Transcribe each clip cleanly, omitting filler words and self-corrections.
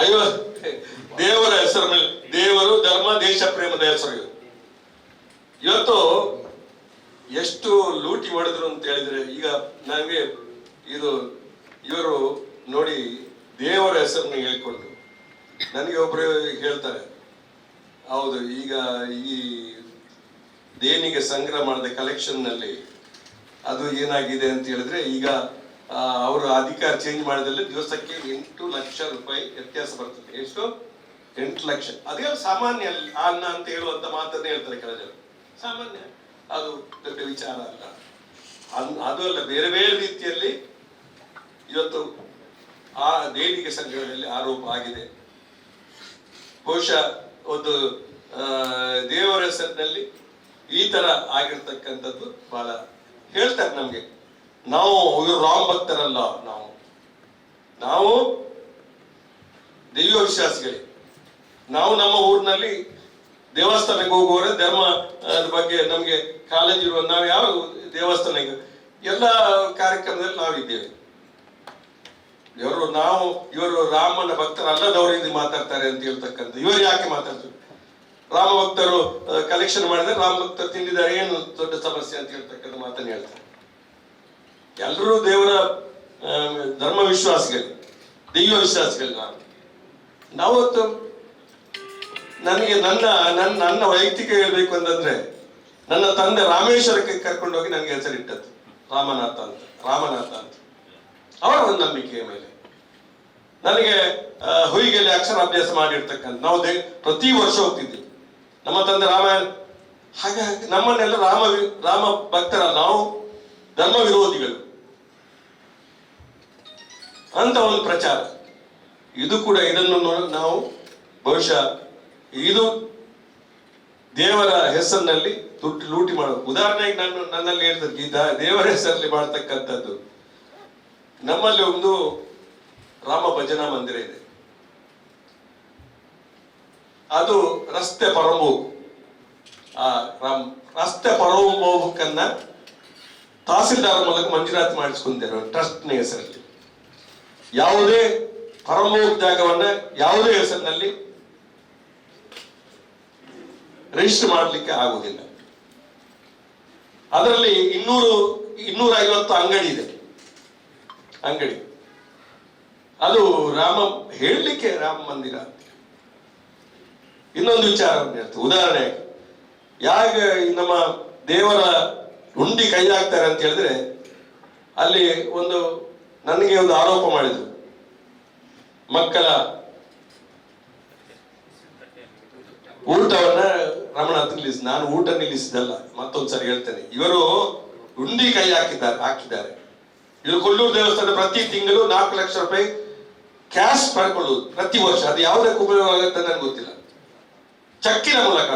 ಅಯ್ಯೋ, ದೇವರ ಹೆಸರು ಮೇಲೆ ದೇವರು ಧರ್ಮ ದೇಶ ಪ್ರೇಮದ ಹೆಸರು. ಇವತ್ತು ಎಷ್ಟು ಲೂಟಿ ಮಾಡಿದ್ರು ಅಂತ ಹೇಳಿದ್ರೆ, ಈಗ ನನಗೆ ಇದು ಇವರು ನೋಡಿ ದೇವರ ಹೆಸರನ್ನು ಹೇಳ್ಕೊಂಡು ನನಗೆ ಒಬ್ರು ಹೇಳ್ತಾರೆ, ಹೌದು ಈಗ ಈ ದೇಣಿಗೆ ಸಂಗ್ರಹ ಮಾಡಿದ ಕಲೆಕ್ಷನ್ ನಲ್ಲಿ ಅದು ಏನಾಗಿದೆ ಅಂತ ಹೇಳಿದ್ರೆ, ಈಗ ಅವರು ಅಧಿಕಾರ ಚೇಂಜ್ ಮಾಡಿದಲ್ಲಿ ದಿವಸಕ್ಕೆ 8 ಲಕ್ಷ ರೂಪಾಯಿ ವ್ಯತ್ಯಾಸ ಬರ್ತದೆ. ಎಷ್ಟು? 8 ಲಕ್ಷ. ಅದೇ ಸಾಮಾನ್ಯ ಅನ್ನ ಅಂತ ಹೇಳುವಂತ ಮಾತನ್ನ ಹೇಳ್ತಾರೆ ಕೆಲ ಜನ. ಸಾಮಾನ್ಯ, ಅದು ದೊಡ್ಡ ವಿಚಾರ ಅಲ್ಲ. ಅದು ಅಲ್ಲ, ಬೇರೆ ಬೇರೆ ರೀತಿಯಲ್ಲಿ ಇವತ್ತು ಆ ದೇಣಿಗೆ ಸಂಗ್ರಹದಲ್ಲಿ ಆರೋಪ ಆಗಿದೆ. ಬಹುಶಃ ಒಂದು ದೇವರ ಹೆಸರಿನಲ್ಲಿ ಈ ತರ ಆಗಿರ್ತಕ್ಕಂಥದ್ದು ಬಹಳ ಹೇಳ್ತಾರೆ ನಮ್ಗೆ. ನಾವು ಇವರು ರಾಮ್ ಭಕ್ತರಲ್ಲ, ನಾವು ದೈವ ವಿಶ್ವಾಸಿಗಳೇ. ನಾವು ನಮ್ಮ ಊರಿನಲ್ಲಿ ದೇವಸ್ಥಾನಕ್ಕೆ ಹೋಗುವವರೆ ಧರ್ಮ ಬಗ್ಗೆ ನಮ್ಗೆ ಕಾಳಜಿ ಇರುವ ನಾವು ಯಾವ ದೇವಸ್ಥಾನಕ್ಕೆ ಎಲ್ಲ ಕಾರ್ಯಕ್ರಮದಲ್ಲಿ ನಾವಿದ್ದೇವೆ. ಇವರು ರಾಮನ ಭಕ್ತರಲ್ಲದವರು ಇದು ಮಾತಾಡ್ತಾರೆ ಅಂತ ಹೇಳ್ತಕ್ಕಂಥ. ಇವರು ಯಾಕೆ ಮಾತಾಡ್ತಾರೆ? ರಾಮ ಭಕ್ತರು ಕಲೆಕ್ಷನ್ ಮಾಡಿದ್ರೆ ರಾಮ ಭಕ್ತರು ತಿಂದಿದ್ದಾರೆ, ಏನು ದೊಡ್ಡ ಸಮಸ್ಯೆ ಅಂತ ಹೇಳ್ತಕ್ಕಂಥ ಮಾತನ್ನು ಹೇಳ್ತಾರೆ. ಎಲ್ಲರೂ ದೇವರ ಧರ್ಮ ವಿಶ್ವಾಸಿಗಳು, ದೈವ ವಿಶ್ವಾಸಿಗಳು. ನಾವತ್ತು ನನಗೆ ನನ್ನ ವೈಯಕ್ತಿಕ ಹೇಳ್ಬೇಕು ಅಂತಂದ್ರೆ, ನನ್ನ ತಂದೆ ರಾಮೇಶ್ವರಕ್ಕೆ ಕರ್ಕೊಂಡೋಗಿ ನನಗೆ ಹೆಸರಿಟ್ಟದ್ದು ರಾಮನಾಥ ಅಂತ. ಅವರ ಒಂದು ನಂಬಿಕೆಯ ಮೇಲೆ ನನಗೆ ಹುಯಿಗೆಲ್ಲಿ ಅಕ್ಷರಾಭ್ಯಾಸ ಮಾಡಿರ್ತಕ್ಕಂಥ ನಾವು ಪ್ರತಿ ವರ್ಷ ಹೋಗ್ತಿದ್ವಿ. ನಮ್ಮ ತಂದೆ ರಾಮಾಯಣ. ಹಾಗಾಗಿ ನಮ್ಮನ್ನೆಲ್ಲ ರಾಮ ಭಕ್ತರ, ನಾವು ಧರ್ಮ ವಿರೋಧಿಗಳು ಅಂತ ಒಂದು ಪ್ರಚಾರ. ಇದು ಕೂಡ ಇದನ್ನು ನಾವು ಬಹುಶಃ ಇದು ದೇವರ ಹೆಸರಿನಲ್ಲಿ ಲೂಟಿ ಮಾಡೋದು. ಉದಾಹರಣೆಗೆ ನನ್ನಲ್ಲಿ ಹೇಳ್ತದೆ, ದೇವರ ಹೆಸರಲ್ಲಿ ಮಾಡ್ತಕ್ಕಂಥದ್ದು. ನಮ್ಮಲ್ಲಿ ಒಂದು ರಾಮ ಭಜನಾ ಮಂದಿರ ಇದೆ. ಅದು ರಸ್ತೆ ಪರಮೋಭಕ್ಕನ್ನ ತಹಸೀಲ್ದಾರ್ ಮೂಲಕ ಮಂಜೂರಾತಿ ಮಾಡಿಸ್ಕೊಂತಾರೆ ಟ್ರಸ್ಟ್ ನ ಹೆಸರಲ್ಲಿ. ಯಾವುದೇ ಪರಮೋಭ ಜಾಗವನ್ನ ಯಾವುದೇ ಹೆಸರಿನಲ್ಲಿ ರಿಜಿಸ್ಟರ್ ಮಾಡಲಿಕ್ಕೆ ಆಗುವುದಿಲ್ಲ. ಅದರಲ್ಲಿ 250 ಅಂಗಡಿ ಇದೆ. ಅದು ಹೇಳಲಿಕ್ಕೆ ರಾಮ ಮಂದಿರ ಅಂತ. ಇನ್ನೊಂದು ವಿಚಾರವನ್ನು ಹೇಳ್ತೀವಿ. ಉದಾಹರಣೆ, ಯಾಕೆ ನಮ್ಮ ದೇವರ ಹುಂಡಿ ಕೈ ಹಾಕ್ತಾರೆ ಅಂತ ಹೇಳಿದ್ರೆ, ಅಲ್ಲಿ ನನಗೆ ಒಂದು ಆರೋಪ ಮಾಡಿದ್ರು. ಮಕ್ಕಳ ಊಟವನ್ನ ರಮಣಾಥ ನಿಲ್ಲಿಸಿ, ನಾನು ಊಟ ನಿಲ್ಲಿಸಿದಲ್ಲ, ಮತ್ತೊಂದ್ಸರಿ ಹೇಳ್ತೇನೆ. ಇವರು ಹುಂಡಿ ಕೈ ಹಾಕಿದ್ದಾರೆ. ಇದು ಕೊಲ್ಲೂರು ದೇವಸ್ಥಾನ ಪ್ರತಿ ತಿಂಗಳು 4 ಲಕ್ಷ ರೂಪಾಯಿ ಕ್ಯಾಶ್ ಪಡ್ಕೊಳ್ಳುವುದು ಪ್ರತಿ ವರ್ಷ. ಅದು ಯಾವುದಕ್ಕೆ ಉಪಯೋಗ ಆಗುತ್ತೆ ನನಗೆ ಗೊತ್ತಿಲ್ಲ. ಚಕ್ಕಿನ ಮೂಲಕ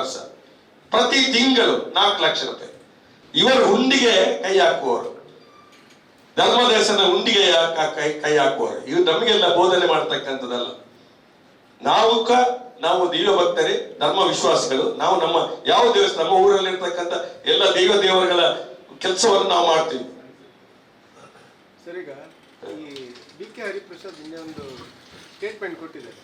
ಪ್ರತಿ ತಿಂಗಳು 4 ಲಕ್ಷ ರೂಪಾಯಿ ಇವರು ಹುಂಡಿಗೆ ಕೈ ಹಾಕುವವರು, ಧರ್ಮದೇಶದ ಹುಂಡಿಗೆ ಕೈ ಹಾಕುವವರು. ಇವು ನಮಗೆಲ್ಲ ಬೋಧನೆ ಮಾಡ್ತಕ್ಕಂಥದ್ದಲ್ಲ. ನಾವು ದೈವ ಭಕ್ತರೇ, ಧರ್ಮ ವಿಶ್ವಾಸಿಗಳು. ನಾವು ನಮ್ಮ ಯಾವ ದೇವಸ್ಥಾನ, ನಮ್ಮ ಊರಲ್ಲಿ ಇರ್ತಕ್ಕಂಥ ಎಲ್ಲ ದೇವರುಗಳ ಕೆಲಸವನ್ನು ನಾವು ಮಾಡ್ತೀವಿ. ಸರ್, ಈಗ ಈ ಬಿ ಕೆ ಹರಿಪ್ರಸಾದ್ ಒಂದು ಸ್ಟೇಟ್ಮೆಂಟ್ ಕೊಟ್ಟಿದ್ದಾರೆ.